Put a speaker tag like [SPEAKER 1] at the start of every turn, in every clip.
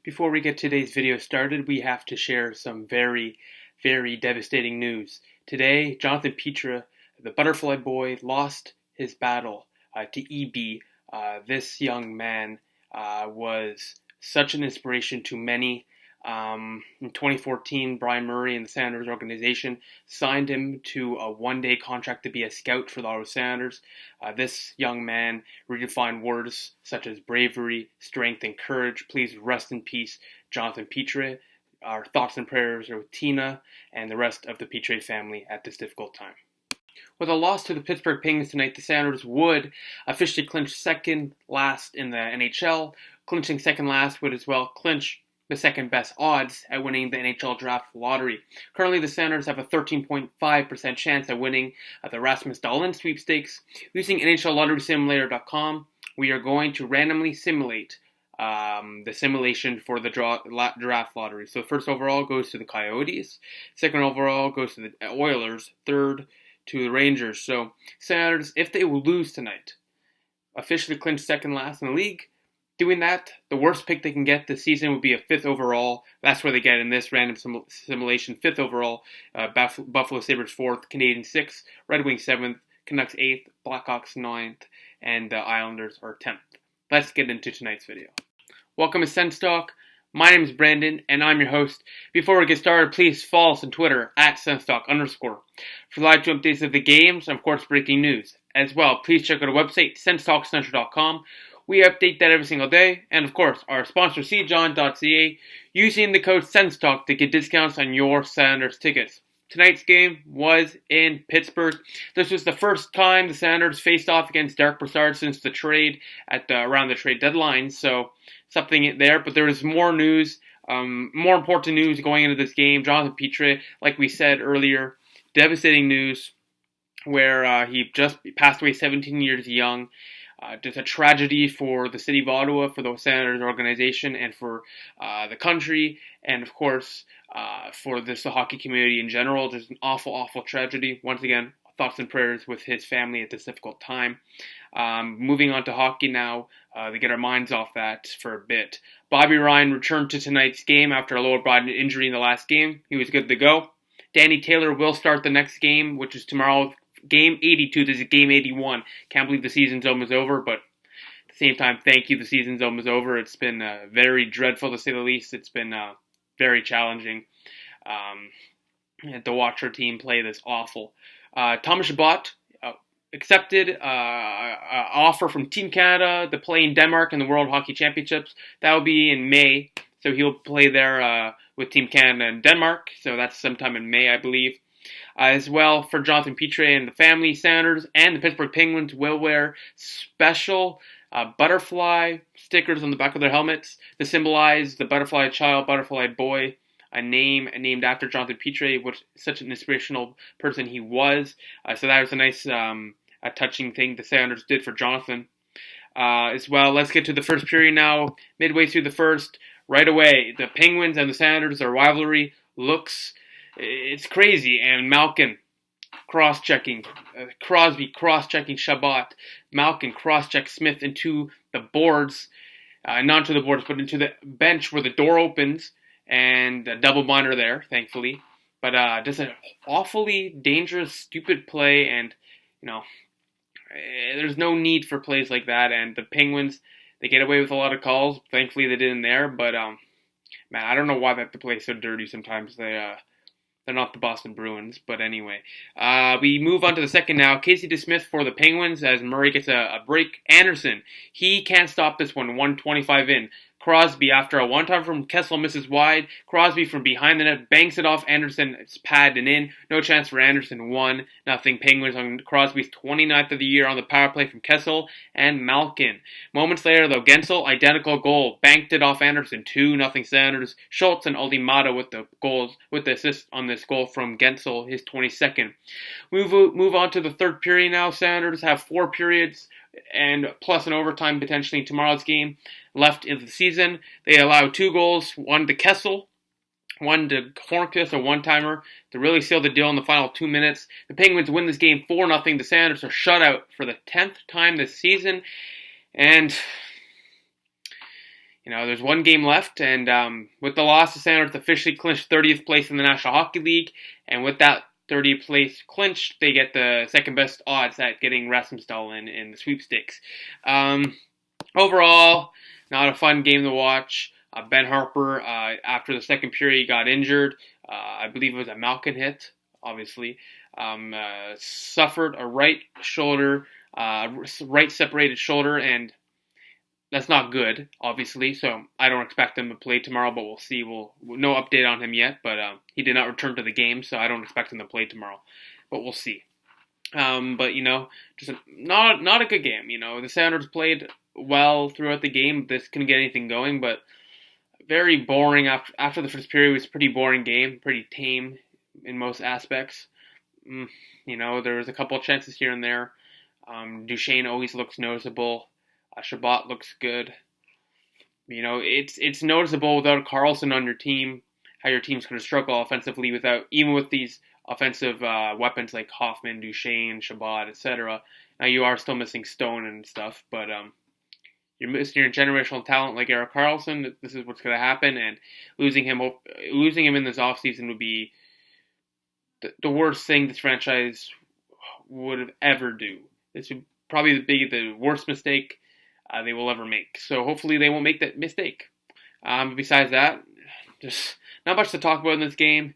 [SPEAKER 1] Before we get today's video started, we have to share some very devastating news. Today, Jonathan Petra, the butterfly boy, lost his battle to EB. This young man was such an inspiration to many. In 2014, Brian Murray and the Sounders organization signed him to a one-day contract to be a scout for the Ottawa Sounders. This young man redefined words such as bravery, strength, and courage. Please rest in peace, Jonathan Petra. Our thoughts and prayers are with Tina and the rest of the Petra family at this difficult time. With a loss to the Pittsburgh Penguins tonight, the Sounders would officially clinch second last in the NHL. Clinching second last would as well clinch the second best odds at winning the NHL draft lottery. Currently, the Sounders have a 13.5% chance at winning the Rasmus Dahlin sweepstakes. Using NHLLotterySimulator.com, we are going to randomly simulate the simulation for the draft lottery. So first overall goes to the Coyotes, second overall goes to the Oilers, third to the Rangers. So Sounders, if they will lose tonight, officially clinch second last in the league. Doing that, the worst pick they can get this season would be a fifth overall. That's where they get in this random simulation. Fifth overall, Buffalo Sabres fourth, Canadiens sixth, Red Wings seventh, Canucks eighth, Blackhawks ninth, and the Islanders are 10th. Let's get into tonight's video. Welcome to SENS Talk. My name is Brandon, and I'm your host. Before we get started, please follow us on Twitter at SensTalk_. For live updates of the games and, of course, breaking news. As well, please check out our website, senstalkcentral.com. We update that every single day. And, of course, our sponsor, cjohn.ca, using the code SENSTALK to get discounts on your Sounders tickets. Tonight's game was in Pittsburgh. This was the first time the Sounders faced off against Derek Brassard since the trade around the trade deadline. So, something there. But there is more news, more important news going into this game. Jonathan Petra, like we said earlier, devastating news where he just passed away 17 years young. It's a tragedy for the city of Ottawa, for the Sounders organization, and for the country, and of course for the hockey community in general. Just an awful tragedy. Once again, thoughts and prayers with his family at this difficult time. Moving on to hockey now, to get our minds off that for a bit. Bobby Ryan returned to tonight's game after a lower body injury in the last game. He was good to go. Danny Taylor will start the next game, which is tomorrow. Game 82, this is game 81. Can't believe the season's almost over, but at the same time, thank you, the season's almost over. It's been very dreadful, to say the least. It's been very challenging to watch our team play this awful. Thomas Chabot accepted an offer from Team Canada to play in Denmark in the World Hockey Championships. That will be in May, so he'll play there with Team Canada in Denmark, so that's sometime in May, I believe. As well, for Jonathan Petra and the family, Sounders and the Pittsburgh Penguins will wear special butterfly stickers on the back of their helmets to symbolize the butterfly child, butterfly boy, a name named after Jonathan Petra, which is such an inspirational person he was. So that was a nice, a touching thing the Sounders did for Jonathan. As well, let's get to the first period now. Midway through the first, right away, the Penguins and the Sounders, their rivalry looks... It's crazy, and Malkin cross-checking, Crosby cross-checking Chabot, Malkin cross-check Smith into the boards, not to the boards, but into the bench where the door opens, and a double monitor there, thankfully. But just an awfully dangerous, stupid play, and, there's no need for plays like that, and the Penguins, they get away with a lot of calls. Thankfully, they didn't there, but, man, I don't know why they have to play so dirty sometimes. They're not the Boston Bruins, but anyway. We move on to the second now. Casey DeSmith for the Penguins as Murray gets a break. Anderson, he can't stop this one. 125 in. Crosby, after a one-time from Kessel, misses wide. Crosby from behind the net banks it off. Anderson is padded and in. No chance for Anderson. 1-0 Penguins on Crosby's 29th of the year on the power play from Kessel and Malkin. Moments later, though, Gensel, identical goal. Banked it off Anderson. 2-0 Sounders. Schultz and Olimata with the goals, with the assist on this goal from Gensel, his 22nd. Move on to the third period now. Sounders have 4 periods and plus an overtime potentially in tomorrow's game left in the season. They allow 2 goals, one to Kessel, one to Hornqvist, a one-timer, to really seal the deal in the final 2 minutes. The Penguins win this game 4-0. The Sounders are shut out for the 10th time this season. And There's one game left, and with the loss, the Senators officially clinched 30th place in the National Hockey League, and with that 30th place clinched, they get the second best odds at getting Rasmusdahl in the sweepstakes. Overall, not a fun game to watch. Ben Harper, after the second period, got injured. I believe it was a Malkin hit, obviously. Suffered a right separated shoulder, and that's not good, obviously, so I don't expect him to play tomorrow, but we'll see. No update on him yet, but he did not return to the game, so I don't expect him to play tomorrow, but we'll see. But, just not a good game. The Senators played well throughout the game. This couldn't get anything going, but very boring. After the first period, it was a pretty boring game, pretty tame in most aspects. There was a couple of chances here and there. Duchesne always looks noticeable. Shabbat looks good. It's noticeable without Carlson on your team, how your team's going to struggle offensively even with these offensive weapons like Hoffman, Duchesne, Shabbat, etc. Now you are still missing Stone and stuff, but you're missing your generational talent like Erik Karlsson. This is what's going to happen, and losing him in this offseason would be the worst thing this franchise would ever do. This would probably be the worst mistake they will ever make. So hopefully they won't make that mistake. Besides that, just not much to talk about in this game.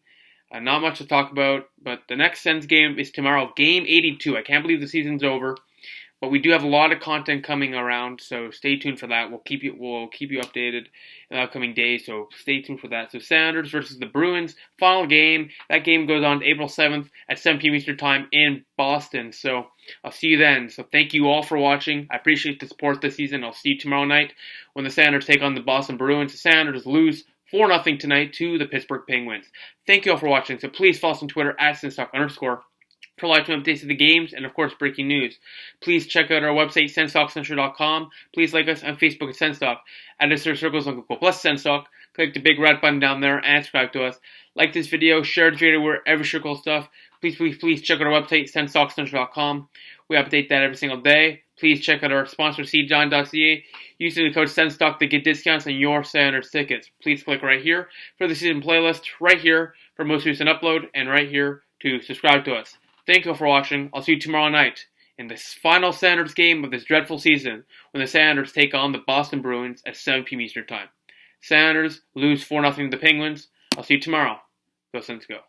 [SPEAKER 1] Not much to talk about, but the next SENS game is tomorrow, Game 82. I can't believe the season's over, but we do have a lot of content coming around, so stay tuned for that. We'll keep you updated in the upcoming days, so stay tuned for that. So Senators versus the Bruins, final game. That game goes on April 7th at 7 p.m. Eastern Time in Boston. So I'll see you then. So thank you all for watching. I appreciate the support this season. I'll see you tomorrow night when the Senators take on the Boston Bruins. The Senators lose 4-0 tonight to the Pittsburgh Penguins. Thank you all for watching. So please follow us on Twitter at @SensTalk_ for live tweet updates of the games and, of course, breaking news. Please check out our website, SensTalkCentral.com. Please like us on Facebook at SensTalk. Add us to our circles on Google Plus SensTalk. Click the big red button down there and subscribe to us. Like this video, share the video wherever circle stuff. Please check out our website, SensTalkCentral.com. We update that every single day. Please check out our sponsor, cjohn.ca. Using the code SensTalk to get discounts on your Senators tickets. Please click right here for the season playlist, right here for most recent upload, and right here to subscribe to us. Thank you for watching. I'll see you tomorrow night in this final Senators game of this dreadful season when the Senators take on the Boston Bruins at 7 p.m. Eastern Time. Senators lose 4-0 to the Penguins. I'll see you tomorrow. Go Sens, go.